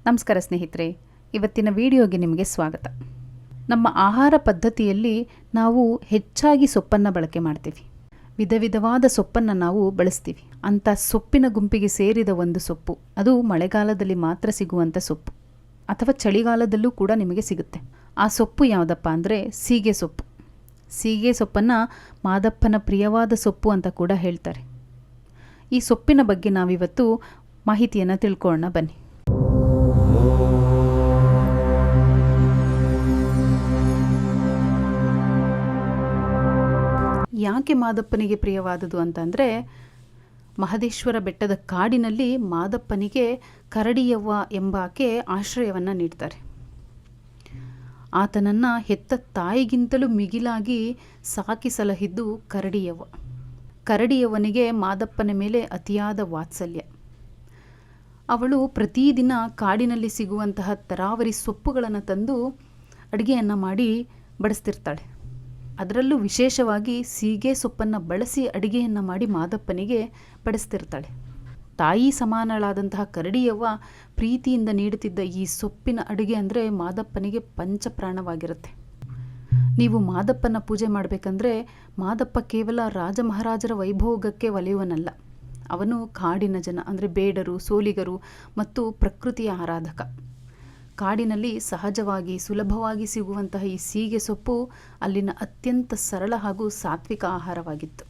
ನಮಸ್ಕಾರ ಸ್ನೇಹಿತರೆ, ಇವತ್ತಿನ ವಿಡಿಯೋಗೆ ನಿಮಗೆ ಸ್ವಾಗತ. ನಮ್ಮ ಆಹಾರ ಪದ್ಧತಿಯಲ್ಲಿ ನಾವು ಹೆಚ್ಚಾಗಿ ಸೊಪ್ಪನ್ನು ಬಳಕೆ ಮಾಡ್ತೀವಿ. ವಿಧ ವಿಧವಾದ ಸೊಪ್ಪನ್ನು ನಾವು ಬಳಸ್ತೀವಿ. ಅಂಥ ಸೊಪ್ಪಿನ ಗುಂಪಿಗೆ ಸೇರಿದ ಒಂದು ಸೊಪ್ಪು, ಅದು ಮಳೆಗಾಲದಲ್ಲಿ ಮಾತ್ರ ಸಿಗುವಂಥ ಸೊಪ್ಪು ಅಥವಾ ಚಳಿಗಾಲದಲ್ಲೂ ಕೂಡ ನಿಮಗೆ ಸಿಗುತ್ತೆ. ಆ ಸೊಪ್ಪು ಯಾವುದಪ್ಪ ಅಂದರೆ ಸೀಗೆ ಸೊಪ್ಪು. ಸೀಗೆ ಸೊಪ್ಪನ್ನು ಮಾದಪ್ಪನ ಪ್ರಿಯವಾದ ಸೊಪ್ಪು ಅಂತ ಕೂಡ ಹೇಳ್ತಾರೆ. ಈ ಸೊಪ್ಪಿನ ಬಗ್ಗೆ ನಾವಿವತ್ತು ಮಾಹಿತಿಯನ್ನು ತಿಳ್ಕೊಳ್ಳೋಣ ಬನ್ನಿ. ಯಾಕೆ ಮಾದಪ್ಪನಿಗೆ ಪ್ರಿಯವಾದುದು ಅಂತಂದರೆ, ಮಹದೇಶ್ವರ ಬೆಟ್ಟದ ಕಾಡಿನಲ್ಲಿ ಮಾದಪ್ಪನಿಗೆ ಕರಡಿಯವ್ವ ಎಂಬಾಕೆ ಆಶ್ರಯವನ್ನು ನೀಡ್ತಾರೆ. ಆತನನ್ನು ಹೆತ್ತ ತಾಯಿಗಿಂತಲೂ ಮಿಗಿಲಾಗಿ ಸಾಕಿ ಸಲಹಿದ್ದು ಕರಡಿಯವ್ವ. ಕರಡಿಯವ್ವನಿಗೆ ಮಾದಪ್ಪನ ಮೇಲೆ ಅತಿಯಾದ ವಾತ್ಸಲ್ಯ. ಅವಳು ಪ್ರತಿದಿನ ಕಾಡಿನಲ್ಲಿ ಸಿಗುವಂತಹ ತರಾವರಿ ಸೊಪ್ಪುಗಳನ್ನು ತಂದು ಅಡುಗೆಯನ್ನು ಮಾಡಿ ಬಡಿಸ್ತಿರ್ತಾಳೆ. ಅದರಲ್ಲೂ ವಿಶೇಷವಾಗಿ ಸೀಗೆ ಸೊಪ್ಪನ್ನು ಬಳಸಿ ಅಡುಗೆಯನ್ನು ಮಾಡಿ ಮಾದಪ್ಪನಿಗೆ ಬಡಿಸ್ತಿರ್ತಾಳೆ. ತಾಯಿ ಸಮಾನಳಾದಂತಹ ಕರಡಿಯವ್ವ ಪ್ರೀತಿಯಿಂದ ನೀಡುತ್ತಿದ್ದ ಈ ಸೊಪ್ಪಿನ ಅಡುಗೆ ಅಂದರೆ ಮಾದಪ್ಪನಿಗೆ ಪಂಚಪ್ರಾಣವಾಗಿರುತ್ತೆ. ನೀವು ಮಾದಪ್ಪನ ಪೂಜೆ ಮಾಡಬೇಕಂದ್ರೆ ಮಾದಪ್ಪ ಕೇವಲ ರಾಜ ಮಹಾರಾಜರ ವೈಭೋಗಕ್ಕೆ ಒಲಿಯುವನಲ್ಲ. ಅವನು ಕಾಡಿನ ಜನ ಅಂದರೆ ಬೇಡರು, ಸೋಲಿಗರು ಮತ್ತು ಪ್ರಕೃತಿಯ ಆರಾಧಕ. ಕಾಡಿನಲ್ಲಿ ಸಹಜವಾಗಿ ಸುಲಭವಾಗಿ ಸಿಗುವಂತಹ ಈ ಸೀಗೆ ಸೊಪ್ಪು ಅಲ್ಲಿನ ಅತ್ಯಂತ ಸರಳ ಹಾಗೂ ಸಾತ್ವಿಕ ಆಹಾರವಾಗಿತ್ತು.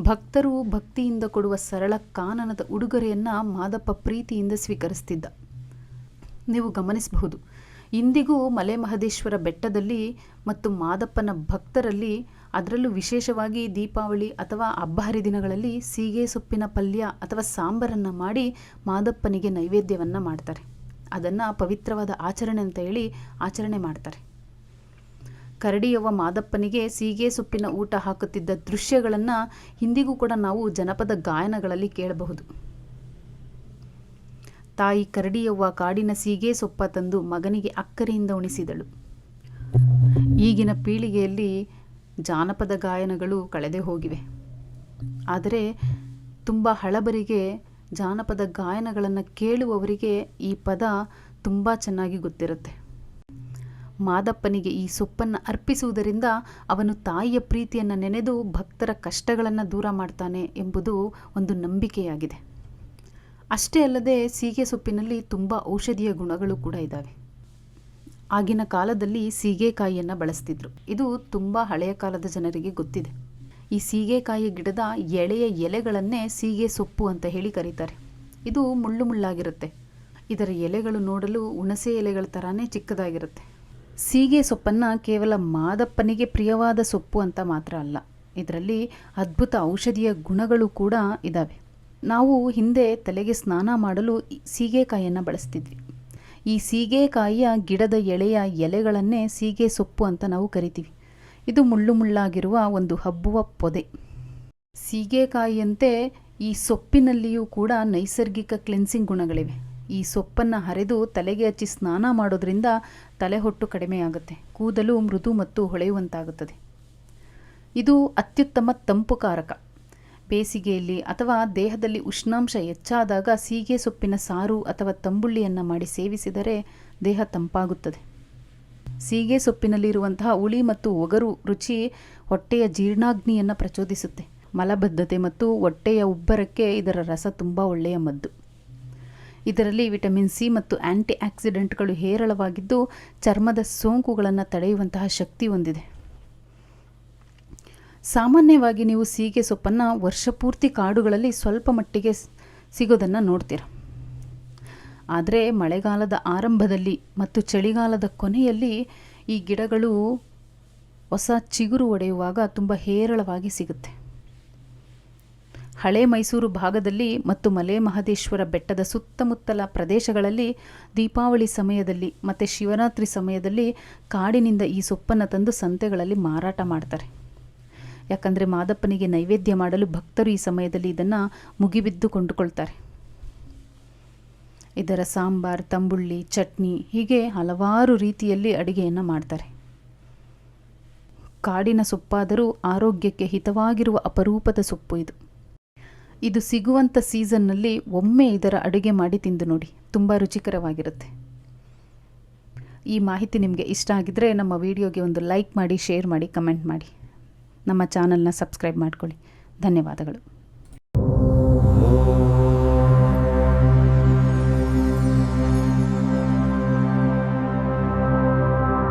ಭಕ್ತರು ಭಕ್ತಿಯಿಂದ ಕೊಡುವ ಸರಳ ಕಾನನದ ಉಡುಗೊರೆಯನ್ನು ಮಾದಪ್ಪ ಪ್ರೀತಿಯಿಂದ ಸ್ವೀಕರಿಸ್ತಿದ್ದ. ನೀವು ಗಮನಿಸಬಹುದು, ಇಂದಿಗೂ ಮಲೆ ಮಹದೇಶ್ವರ ಬೆಟ್ಟದಲ್ಲಿ ಮತ್ತು ಮಾದಪ್ಪನ ಭಕ್ತರಲ್ಲಿ, ಅದರಲ್ಲೂ ವಿಶೇಷವಾಗಿ ದೀಪಾವಳಿ ಅಥವಾ ಹಬ್ಬ ಹರಿದಿನಗಳಲ್ಲಿ ಸೀಗೆ ಸೊಪ್ಪಿನ ಪಲ್ಯ ಅಥವಾ ಸಾಂಬಾರನ್ನು ಮಾಡಿ ಮಾದಪ್ಪನಿಗೆ ನೈವೇದ್ಯವನ್ನು ಮಾಡ್ತಾರೆ. ಅದನ್ನು ಪವಿತ್ರವಾದ ಆಚರಣೆ ಅಂತ ಹೇಳಿ ಆಚರಣೆ ಮಾಡ್ತಾರೆ. ಕರಡಿಯವ್ವ ಮಾದಪ್ಪನಿಗೆ ಸೀಗೆ ಸೊಪ್ಪಿನ ಊಟ ಹಾಕುತ್ತಿದ್ದ ದೃಶ್ಯಗಳನ್ನು ಇಂದಿಗೂ ಕೂಡ ನಾವು ಜನಪದ ಗಾಯನಗಳಲ್ಲಿ ಕೇಳಬಹುದು. ತಾಯಿ ಕರಡಿಯವ್ವ ಕಾಡಿನ ಸೀಗೆ ಸೊಪ್ಪ ತಂದು ಮಗನಿಗೆ ಅಕ್ಕರೆಯಿಂದ ಉಣಿಸಿದಳು. ಈಗಿನ ಪೀಳಿಗೆಯಲ್ಲಿ ಜಾನಪದ ಗಾಯನಗಳು ಕಳೆದೇ ಹೋಗಿವೆ. ಆದರೆ ತುಂಬ ಹಳಬರಿಗೆ ಜಾನಪದ ಗಾಯನಗಳನ್ನು ಕೇಳುವವರಿಗೆ ಈ ಪದ ತುಂಬ ಚೆನ್ನಾಗಿ ಗೊತ್ತಿರುತ್ತೆ. ಮಾದಪ್ಪನಿಗೆ ಈ ಸೊಪ್ಪನ್ನು ಅರ್ಪಿಸುವುದರಿಂದ ಅವನು ತಾಯಿಯ ಪ್ರೀತಿಯನ್ನು ನೆನೆದು ಭಕ್ತರ ಕಷ್ಟಗಳನ್ನು ದೂರ ಮಾಡ್ತಾನೆ ಎಂಬುದು ಒಂದು ನಂಬಿಕೆಯಾಗಿದೆ. ಅಷ್ಟೇ ಅಲ್ಲದೆ ಸೀಗೆ ಸೊಪ್ಪಿನಲ್ಲಿ ತುಂಬ ಔಷಧೀಯ ಗುಣಗಳು ಕೂಡ ಇದ್ದಾವೆ. ಆಗಿನ ಕಾಲದಲ್ಲಿ ಸೀಗೆಕಾಯಿಯನ್ನು ಬಳಸ್ತಿದ್ರು. ಇದು ತುಂಬ ಹಳೆಯ ಕಾಲದ ಜನರಿಗೆ ಗೊತ್ತಿದೆ. ಈ ಸೀಗೆಕಾಯಿ ಗಿಡದ ಎಳೆಯ ಎಲೆಗಳನ್ನೇ ಸೀಗೆ ಸೊಪ್ಪು ಅಂತ ಹೇಳಿ ಕರೀತಾರೆ. ಇದು ಮುಳ್ಳು ಮುಳ್ಳಾಗಿರುತ್ತೆ. ಇದರ ಎಲೆಗಳು ನೋಡಲು ಹುಣಸೆ ಎಲೆಗಳ ಥರನೇ ಚಿಕ್ಕದಾಗಿರುತ್ತೆ. ಸೀಗೆ ಸೊಪ್ಪನ್ನು ಕೇವಲ ಮಾದಪ್ಪನಿಗೆ ಪ್ರಿಯವಾದ ಸೊಪ್ಪು ಅಂತ ಮಾತ್ರ ಅಲ್ಲ, ಇದರಲ್ಲಿ ಅದ್ಭುತ ಔಷಧೀಯ ಗುಣಗಳು ಕೂಡ ಇದ್ದಾವೆ. ನಾವು ಹಿಂದೆ ತಲೆಗೆ ಸ್ನಾನ ಮಾಡಲು ಸೀಗೆಕಾಯಿಯನ್ನು ಬಳಸ್ತಿದ್ವಿ. ಈ ಸೀಗೆಕಾಯಿಯ ಗಿಡದ ಎಳೆಯ ಎಲೆಗಳನ್ನೇ ಸೀಗೆ ಸೊಪ್ಪು ಅಂತ ನಾವು ಕರಿತೀವಿ. ಇದು ಮುಳ್ಳು ಮುಳ್ಳಾಗಿರುವ ಒಂದು ಹಬ್ಬುವ ಪೊದೆ. ಸೀಗೆಕಾಯಿಯಂತೆ ಈ ಸೊಪ್ಪಿನಲ್ಲಿಯೂ ಕೂಡ ನೈಸರ್ಗಿಕ ಕ್ಲೆನ್ಸಿಂಗ್ ಗುಣಗಳಿವೆ. ಈ ಸೊಪ್ಪನ್ನು ಹರಿದು ತಲೆಗೆ ಹಚ್ಚಿ ಸ್ನಾನ ಮಾಡೋದ್ರಿಂದ ತಲೆಹೊಟ್ಟು ಕಡಿಮೆಯಾಗುತ್ತೆ, ಕೂದಲು ಮೃದು ಮತ್ತು ಹೊಳೆಯುವಂತಾಗುತ್ತದೆ. ಇದು ಅತ್ಯುತ್ತಮ ತಂಪುಕಾರಕ. ಬೇಸಿಗೆಯಲ್ಲಿ ಅಥವಾ ದೇಹದಲ್ಲಿ ಉಷ್ಣಾಂಶ ಹೆಚ್ಚಾದಾಗ ಸೀಗೆ ಸೊಪ್ಪಿನ ಸಾರು ಅಥವಾ ತಂಬುಳಿಯನ್ನು ಮಾಡಿ ಸೇವಿಸಿದರೆ ದೇಹ ತಂಪಾಗುತ್ತದೆ. ಸೀಗೆ ಸೊಪ್ಪಿನಲ್ಲಿರುವಂತಹ ಹುಳಿ ಮತ್ತು ಒಗರು ರುಚಿ ಹೊಟ್ಟೆಯ ಜೀರ್ಣಾಗ್ನಿಯನ್ನು ಪ್ರಚೋದಿಸುತ್ತೆ. ಮಲಬದ್ಧತೆ ಮತ್ತು ಹೊಟ್ಟೆಯ ಉಬ್ಬರಕ್ಕೆ ಇದರ ರಸ ತುಂಬ ಒಳ್ಳೆಯ ಮದ್ದು. ಇದರಲ್ಲಿ ವಿಟಮಿನ್ ಸಿ ಮತ್ತು ಆ್ಯಂಟಿ ಆಕ್ಸಿಡೆಂಟ್ಗಳು ಹೇರಳವಾಗಿದ್ದು ಚರ್ಮದ ಸೋಂಕುಗಳನ್ನು ತಡೆಯುವಂತಹ ಶಕ್ತಿ ಹೊಂದಿದೆ. ಸಾಮಾನ್ಯವಾಗಿ ನೀವು ಸೀಗೆ ಸೊಪ್ಪನ್ನು ವರ್ಷಪೂರ್ತಿ ಕಾಡುಗಳಲ್ಲಿ ಸ್ವಲ್ಪ ಮಟ್ಟಿಗೆ ಸಿಗೋದನ್ನು ನೋಡ್ತೀರ. ಆದರೆ ಮಳೆಗಾಲದ ಆರಂಭದಲ್ಲಿ ಮತ್ತು ಚಳಿಗಾಲದ ಕೊನೆಯಲ್ಲಿ ಈ ಗಿಡಗಳು ಹೊಸ ಚಿಗುರು ಒಡೆಯುವಾಗ ತುಂಬ ಹೇರಳವಾಗಿ ಸಿಗುತ್ತೆ. ಹಳೆ ಮೈಸೂರು ಭಾಗದಲ್ಲಿ ಮತ್ತು ಮಲೆ ಮಹದೇಶ್ವರ ಬೆಟ್ಟದ ಸುತ್ತಮುತ್ತಲ ಪ್ರದೇಶಗಳಲ್ಲಿ ದೀಪಾವಳಿ ಸಮಯದಲ್ಲಿ ಮತ್ತು ಶಿವರಾತ್ರಿ ಸಮಯದಲ್ಲಿ ಕಾಡಿನಿಂದ ಈ ಸೊಪ್ಪನ್ನು ತಂದು ಸಂತೆಗಳಲ್ಲಿ ಮಾರಾಟ ಮಾಡ್ತಾರೆ. ಯಾಕಂದರೆ ಮಾದಪ್ಪನಿಗೆ ನೈವೇದ್ಯ ಮಾಡಲು ಭಕ್ತರು ಈ ಸಮಯದಲ್ಲಿ ಇದನ್ನು ಮುಗಿಬಿದ್ದು ಕೊಂಡುಕೊಳ್ತಾರೆ. ಇದರ ಸಾಂಬಾರ್, ತಂಬುಳಿ, ಚಟ್ನಿ ಹೀಗೆ ಹಲವಾರು ರೀತಿಯಲ್ಲಿ ಅಡುಗೆಯನ್ನು ಮಾಡ್ತಾರೆ. ಕಾಡಿನ ಸೊಪ್ಪಾದರೂ ಆರೋಗ್ಯಕ್ಕೆ ಹಿತವಾಗಿರುವ ಅಪರೂಪದ ಸೊಪ್ಪು ಇದು. ಇದು ಸಿಗುವಂಥ ಸೀಸನ್ನಲ್ಲಿ ಒಮ್ಮೆ ಇದರ ಅಡುಗೆ ಮಾಡಿ ತಿಂದು ನೋಡಿ, ತುಂಬ ರುಚಿಕರವಾಗಿರುತ್ತೆ. ಈ ಮಾಹಿತಿ ನಿಮಗೆ ಇಷ್ಟ ಆಗಿದ್ದರೆ ನಮ್ಮ ವಿಡಿಯೋಗೆ ಒಂದು ಲೈಕ್ ಮಾಡಿ, ಶೇರ್ ಮಾಡಿ, ಕಮೆಂಟ್ ಮಾಡಿ. ನಮ್ಮ ಚಾನಲ್ನ ಸಬ್ಸ್ಕ್ರೈಬ್ ಮಾಡ್ಕೊಳ್ಳಿ. ಧನ್ಯವಾದಗಳು.